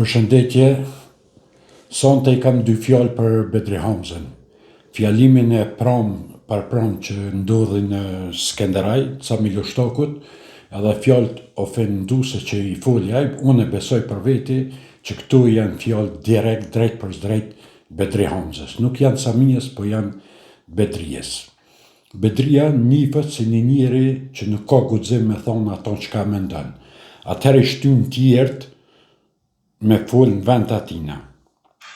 Përshëndetje, sonte I kam dy fjalë për Bedri Hamzën. Fjalimin e për prom që ndodhi në Skenderaj, ca Miloshtokut, edhe fjalët ofenduese që I foli ai, unë besoj për veti që këtu janë fjalë direkt, drejt për drejt Bedri Hamzës. Nuk janë Samijës, po janë Bedrijes. Bedria njihet si një njeri që nuk ka guxim me thonë ato çka mendon. Atëherë I shtyn tjerët me fol në vend atina.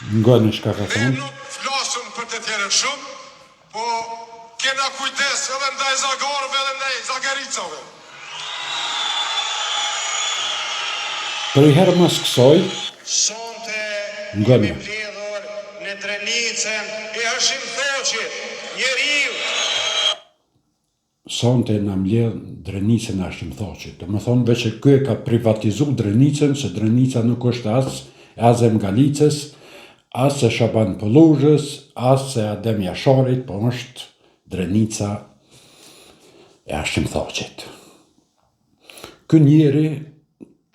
Ngoni çka ka thonë. Nuk flasëm për të tjerët shumë, po kena kujdes edhe ndaj zagarëve edhe ndaj zagaricave. Për I herë mas kësoj, Sonte Ngoni. kemi mbledhur në Drenicën e Hashim Thoqit, njeriu sonte na mbledh Drenicën e Hashim Thoqit. Do të thonë veç ky e ka privatizu Drenicën, se Drenica nuk është as e Mgalicës, as e Shaban Polluzhës, as e Adem Jasharit, po është Drenica e Hashim Thoqit. Ky njeri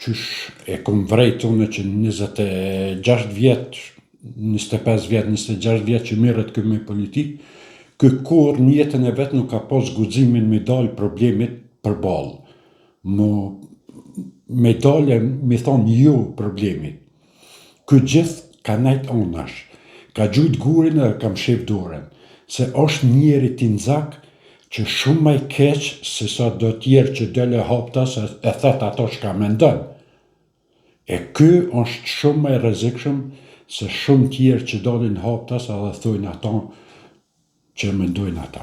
qysh e kom vrejt unë që 26 vjet, 25 vjet, 26 vjet që mirret ky me politikë, ky kur në jetën e vet nuk ka pas guximin me dal problemit përballë. Me dalë me thonë jo problemit. Ky gjithë ka nejt onash, ka gjujt gurin edhe kam shef dorën, se është njeri tinzak që shumë më I keq se sa do tjerë që dele haptas e thet ato çka mendon. E ky është shumë më I rrezikshëm se shumë tjerë që dalin haptas edhe thojnë ato që mendojnë ata.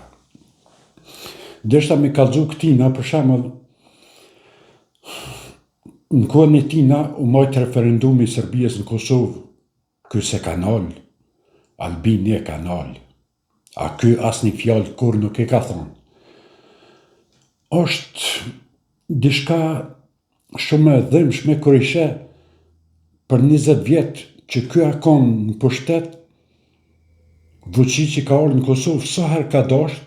Deshta me kallxu këtina, për shembull, në kohën e tina u mojt referendumi I Serbisë në Kosovë, ky se ka nal, Albini e ka nal, a ky asnjë fjalë kur nuk e ka thonë. Është diçka shumë e dhimbshme kur I sheh për 20 vjet që ky akon në pushtet, Vučići ka ardhur në Kosovë sa herë ka dashur,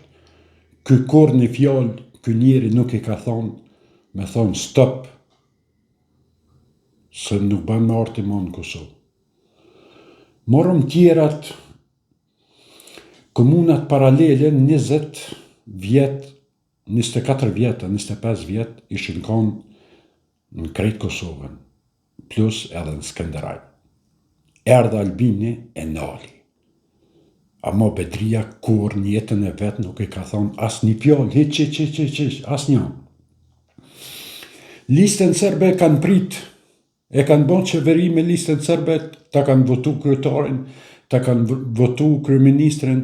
ky kur një fjalë, ky njeri nuk I ka thonë, me thonë stop, se nuk ban me arti më në Kosovë. Morëm tjerat, komunat paralele 20 vjet, 24 vjet, 25 vjet, ishin kanë në krejt Kosovën, plus edhe në Skenderaj. Erdha Albini e nali. Amo Bedria kur në jetën e vet nuk I ka thonë asnjë fjalë, hiç, asnjë. Listën serbe kanë prit, e kanë bën qeveri me listën serbe, ta kanë votu kryetarin, ta kanë votu kryeministrin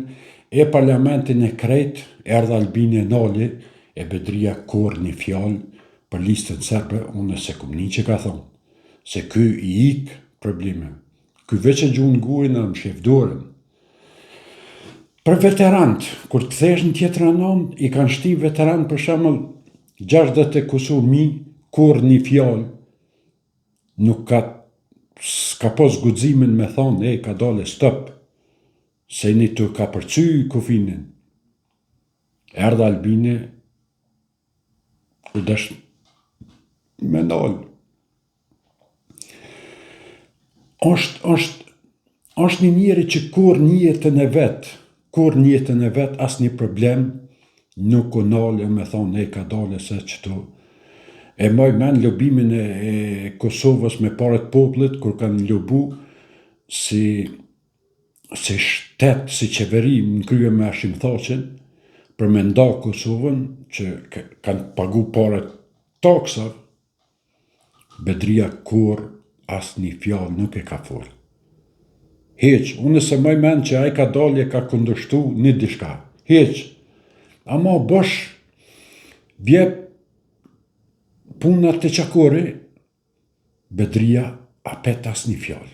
e parlamentin e krejt, erdha Albini e nali, e Bedria kur një fjalë për listën serbe, unë se kum një që ka thonë, se ky I ik probleme. Ky veç e gjun gurin më shef dorën. Për veterant, kur të kthesh në tjetër anon, I kanë shti veterant për shembull 64.000, kur një fjalë nuk s'ka pas guximin me thonë, ka dale stop, se një të ka përcy kufinin. Erdha Albini, u desh me nalë. Është një njeri që kur një jetën e vet, asnjë problem, nuk u nale me thonë, ka dale se qëtu. E moj men lobimin e Kosovës me paret popullit, kur kanë lobu si shtet, si qeveri në krye me Hashim Thoqin, për me nda Kosovën, që kanë pagu paret taksar, Bedria kur asnjë fjalë nuk e ka folë. Heq, unë se moj men që ai ka dalje ka kundërshtu një diçka. Heq, ama bosh vje punat të qakori, Bedria apet asnjë fjalë.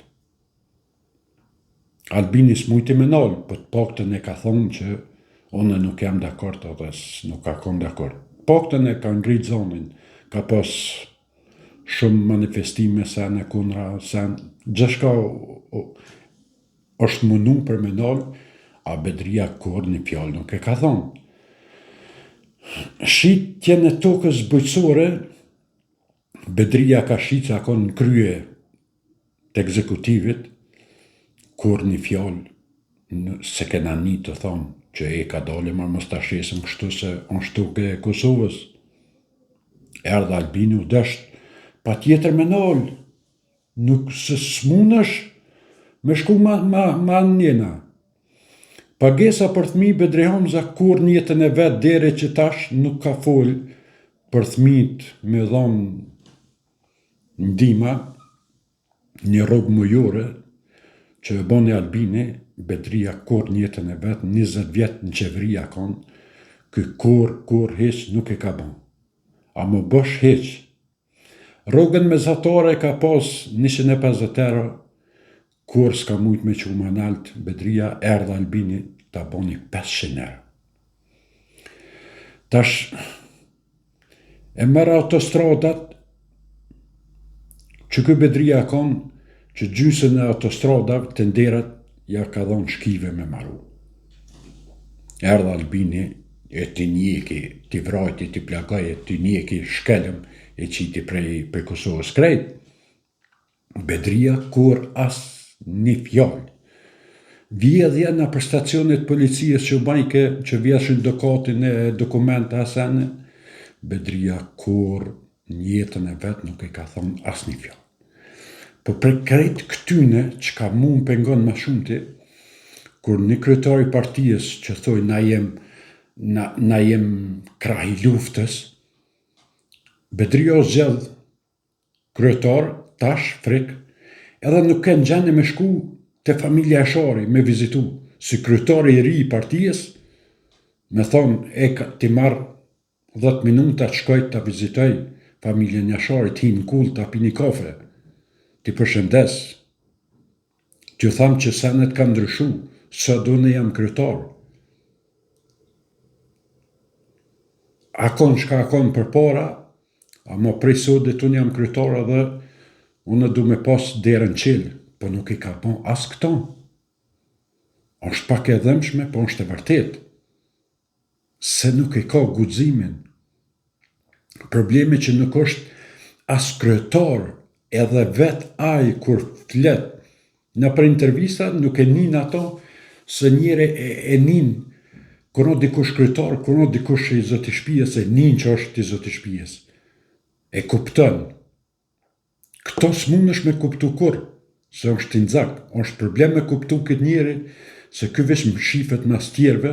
Albini s'mujti me nalë, po të paktën e ka thonë që unë nuk jam dakord edhe nuk ka kon dakord. Paktën e ka ngrit zonin, ka pas shumë manifestime sen e kundra, sen gjithçka është mundu për me nalë, a Bedria kur një fjalë nuk e ka thonë. Shitjen e tokës bujqësore, Bedria ka shqit se akon në krye të ekzekutivit, kur një fjallë se kena një të thonë që e ka dole ma mos të ashesëm kështu se on shtuke e Kosovës. Erdhe Albini u dështë, pa tjetër me nëllë, nuk se s'munësh me shku ma njena. Pagesa për thmi Bedri Hamza kur njetën e vetë dere që tash nuk ka folë për thmit me dhonë ndima, një rrugë mujore që e boni Albini, Bedria kur njetën e vetë, 20 vjetë në qeveria konë, kur heq nuk e ka bon. A më bësh heq. Rrugën mesatare ka pas 150 euro, kur s'ka mujt me që më nalt, Bedria erdhe Albini ta boni 500 euro. Tash, e mërë autostradat, që kë Bedria konë, që gjysën e autostradat të nderat, ja ka dhonë shkive me maru. Erdhe Albini, e të njeki, të vrajti, të plagaje, të njeki shkelëm, e qiti prej Kosovës krejt. Bedria kur as një fjallë. Vjedhja në për stacionet policijës që bajke, që vjeshin dokatin e dokumenta asene, Bedria kur njetën e vetë nuk e ka thonë as një fjallë. Po për krejt këtyne që ka mu më pengon ma shumëti, kur një kryetari partijës që thoi na jem kraj luftës, Bedria o zjedh kryetar, tash, frik, edhe nuk kënë gjene me shku të familja Ashari me vizitu, si kryetari i ri i partijës, me thonë, ti marë 10 minuta të shkojt të vizitoj familjen Ashari, ti në kull të api një kafe, ti përshëndes, t'ju thamë që senet ka ndryshu, sa do në jam kryetar. Akon shka akon për para, ama prej sotit unë jam kryetar edhe unë du me pas derën qilë, po nuk i ka bon as këto. Është pak e dhëmshme, po është e vërtet. Se nuk i ka guximin. Problemi që nuk është as kryetar, edhe vet aj kur flet në për intervista nuk e nin ato se njëre e nin kur o dikush kryetar, kur o dikush i zoti shtëpisë, e nin që është i zoti shtëpisë. E kupton. Këto s'mundesh me kuptu kur, se është i nxak, është problem me kuptu këtë njeri, se ky veç më shifet mas tjerve,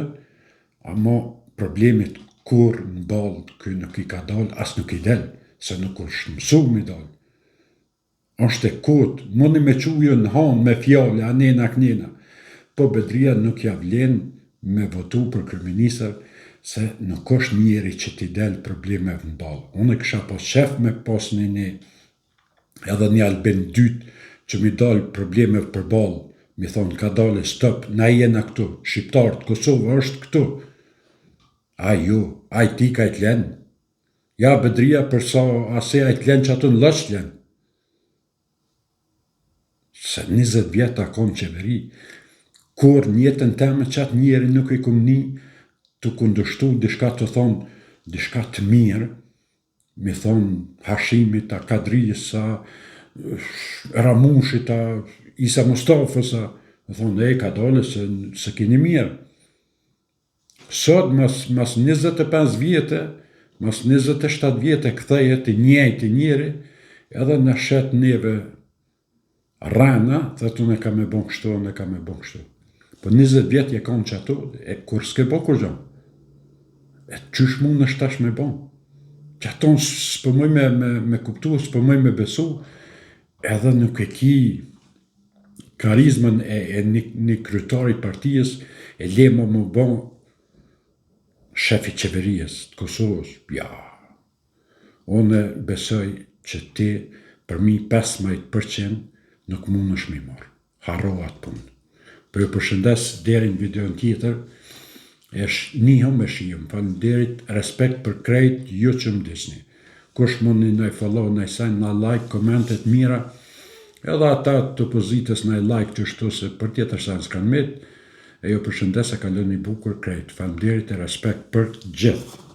ama problemit kur në balë, ky nuk i ka dalë, as nuk i del, se nuk është mësu mi dalë. është e kot, mundi me qujo në hanë, me fjale, anena, knena. Po Bedria nuk ja vlen me votu për kryeministër, se nuk është njeri që t'i del problemeve në balë. Unë e kësha pas shef me pas një edhe një Albin dytë që mi dalë problemeve për balë, mi thonë ka dalë stop, na jena këtu, shqiptarët, Kosovë është këtu. A ju, a i ti ka i t'len. Ja Bedria përsa ase a i t'len që ato në lësht len. Se 20 vjeta konë qeveri, kur njetën teme qatë njeri nuk i kum një të kundështu dishka të thonë, dishka të mirë, mi thonë Hashimit, a Kadrijës, a Ramushit, a Isa Mustafës, mi thonë, ka dole se kini mirë. Sot, mas 25 vjetë, mas 27 vjetë këthejet i njejti njeri, edhe në shetë neve rana, dhe të ne ka me bon kështu, ne ka me bon kështu. Po 20 vjetë je kanë që ato, e kur s'ke bo kur gjo. E qysh mund është tash me bon. Që ato s'pëmoj me kuptu, s'pëmoj me besu, edhe nuk e ki karizmën e një kryetari partijës, e lema më bon shefi qeverijës të Kosovës. Ja, unë besoj që ti për mi 15% nuk mund është mi marë. Harro atë punë. Për ju përshëndes deri në videon tjetër, e njëhëm e shijëm, faleminderit, respekt për krejt, ju që më disni. Kush mund një nëj follow, nëj sign, nëj like, komentet mira, edhe ata të opozitës nëj like të shtu se për tjetër sa në s'kanë mit, e ju përshëndes e kaloni bukur krejt. Faleminderit e respekt për gjithë.